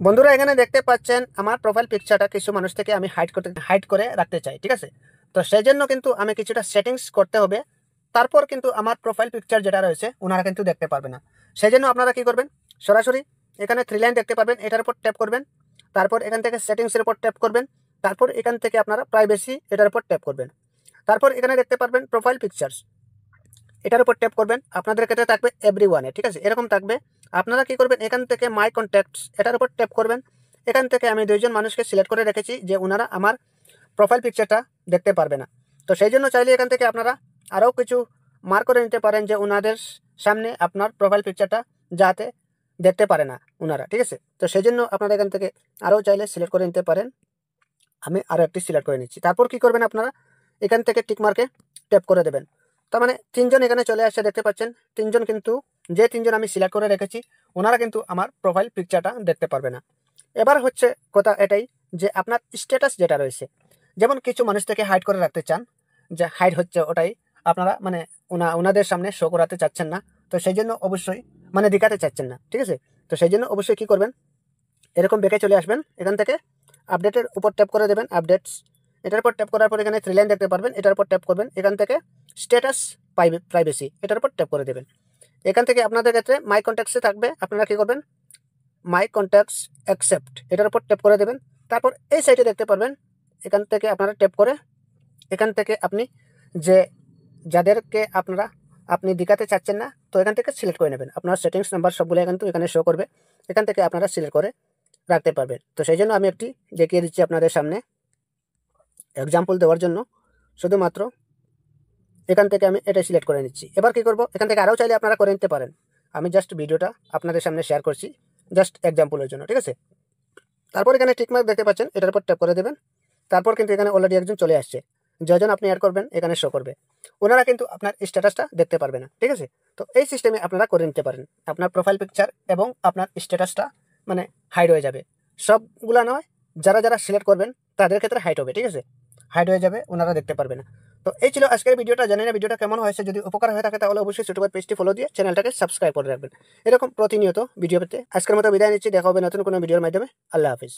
বন্ধুরা এখানে দেখতে পাচ্ছেন আমার প্রোফাইল পিকচারটা কিছু মানুষ থেকে আমি হাইড করে রাখতে চাই, ঠিক আছে। তো সেই জন্য কিন্তু আমি কিছুটা সেটিংস করতে হবে। তারপর কিন্তু আমার প্রোফাইল পিকচার যেটা রয়েছে ওনারা কিন্তু দেখতে পারবে না। সেই জন্য আপনারা কি করবেন, সরাসরি এখানে থ্রি লাইন দেখতে পারবেন, এটার উপর ট্যাপ করবেন। তারপর এখান থেকে সেটিংসের উপর ট্যাপ করবেন। তারপর এখান থেকে আপনারা প্রাইভেসি এটার উপর ট্যাপ করবেন। তারপর এখানে দেখতে পারবেন প্রোফাইল পিকচার্স, এটার উপর ট্যাপ করবেন। আপনাদের ক্ষেত্রে থাকবে এভরিওয়ানে, ঠিক আছে, এরকম থাকবে। আপনারা কি করবেন, এখান থেকে মাই কন্ট্যাক্টস এটার উপর ট্যাপ করবেন। এখান থেকে আমি দুইজন মানুষকে সিলেক্ট করে রেখেছি যে ওনারা আমার প্রোফাইল পিকচারটা দেখতে পারবে না। তো সেই জন্য চাইলে এখান থেকে আপনারা আরও কিছু মার্ক করে নিতে পারেন যে ওনাদের সামনে আপনার প্রোফাইল পিকচারটা যাতে দেখতে পারে না ওনারা, ঠিক আছে। তো সেই জন্য আপনারা এখান থেকে আরও চাইলে সিলেক্ট করে নিতে পারেন। আমি আরও একটি সিলেক্ট করে নিচ্ছি। তারপর কি করবেন, আপনারা এখান থেকে টিক মার্কে ট্যাপ করে দেবেন। তার মানে তিনজন এখানে চলে আসছে, দেখতে পাচ্ছেন তিনজন, কিন্তু যে তিনজন আমি সিলেক্ট করে রেখেছি ওনারা কিন্তু আমার প্রোফাইল পিকচারটা দেখতে পারবে না। এবার হচ্ছে কথা এটাই যে আপনার স্ট্যাটাস যেটা রয়েছে, যেমন কিছু মানুষ থেকে হাইড করে রাখতে চান, যে হাইড হচ্ছে ওটাই আপনারা মানে ওনাদের সামনে শো করাতে চাচ্ছেন না। তো সেই জন্য অবশ্যই মানে দেখাতে চাচ্ছেন না, ঠিক আছে। তো সেই জন্য অবশ্যই কি করবেন, এরকম বেঁকে চলে আসবেন। এখান থেকে আপডেটের উপর ট্যাপ করে দেবেন, আপডেটস এটার উপর ট্যাপ করার পর এখানে থ্রি লাইন দেখতে পারবেন, এটার উপর ট্যাপ করবেন। এখান থেকে স্ট্যাটাস প্রাইভেসি এটার উপর ট্যাপ করে দেবেন। এখান থেকে আপনাদের ক্ষেত্রে মাই কন্ট্যাক্টসে থাকবে, আপনারা কি করবেন, মাই কন্ট্যাক্টস অ্যাকসেপ্ট এটার উপর ট্যাপ করে দেবেন। তারপর এই সাইটে দেখতে পারবেন, এখান থেকে আপনারা ট্যাপ করে এখান থেকে আপনি যে যাদেরকে আপনি দেখাতে চাচ্ছেন না, তো এখান থেকে সিলেক্ট করে নেবেন। আপনার সেটিংস নাম্বার সবগুলো কিন্তু এখানে শো করবে, এখান থেকে আপনারা সিলেক্ট করে রাখতে পারবেন। তো সেই জন্য আমি একটি দেখিয়ে দিচ্ছি আপনাদের সামনে এক্সাম্পল দেওয়ার জন্য। শুধুমাত্র এখান থেকে আমি এটা সিলেক্ট করে নিচ্ছি। এবার কি করব, এখান থেকে আরও চাইলে আপনারা করে নিতে পারেন। আমি জাস্ট ভিডিওটা আপনাদের সামনে শেয়ার করছি জাস্ট এক্সাম্পলের জন্য, ঠিক আছে। তারপর এখানে টিকমার্ক দেখতে পাচ্ছেন, এটার উপর ট্যাপ করে দেবেন। তারপর কিন্তু এখানে অলরেডি একজন চলে আসছে, যজন আপনি অ্যাড করবেন এখানে শো করবে। ওনারা কিন্তু আপনার স্ট্যাটাসটা দেখতে পারবে না, ঠিক আছে। তো এই সিস্টেমে আপনারা করে নিতে পারেন, আপনার প্রোফাইল পিকচার এবং আপনার স্ট্যাটাসটা মানে হাইড হয়ে যাবে। সবগুলা নয়, যারা যারা সিলেক্ট করবেন তাদের ক্ষেত্রে হাইড হবে, ঠিক আছে, হাইড হয়ে যাবে, ওনারা দেখতে পারবে না। তো এই ছিল আজকের ভিডিওটা। জানি না ভিডিওটা কেমন হয়েছে, যদি উপকার হয়ে থাকে তাহলে অবশ্যই ছোটবার পেজটি ফলো দিয়ে চ্যানেলটাকে সাবস্ক্রাইব করে রাখবেন এরকম প্রতিনিয়ত ভিডিও পেতে। আজকের মতো বিদায় নিচ্ছি, দেখা হবে নতুন কোনো ভিডিওর মাধ্যমে। আল্লাহ হাফিজ।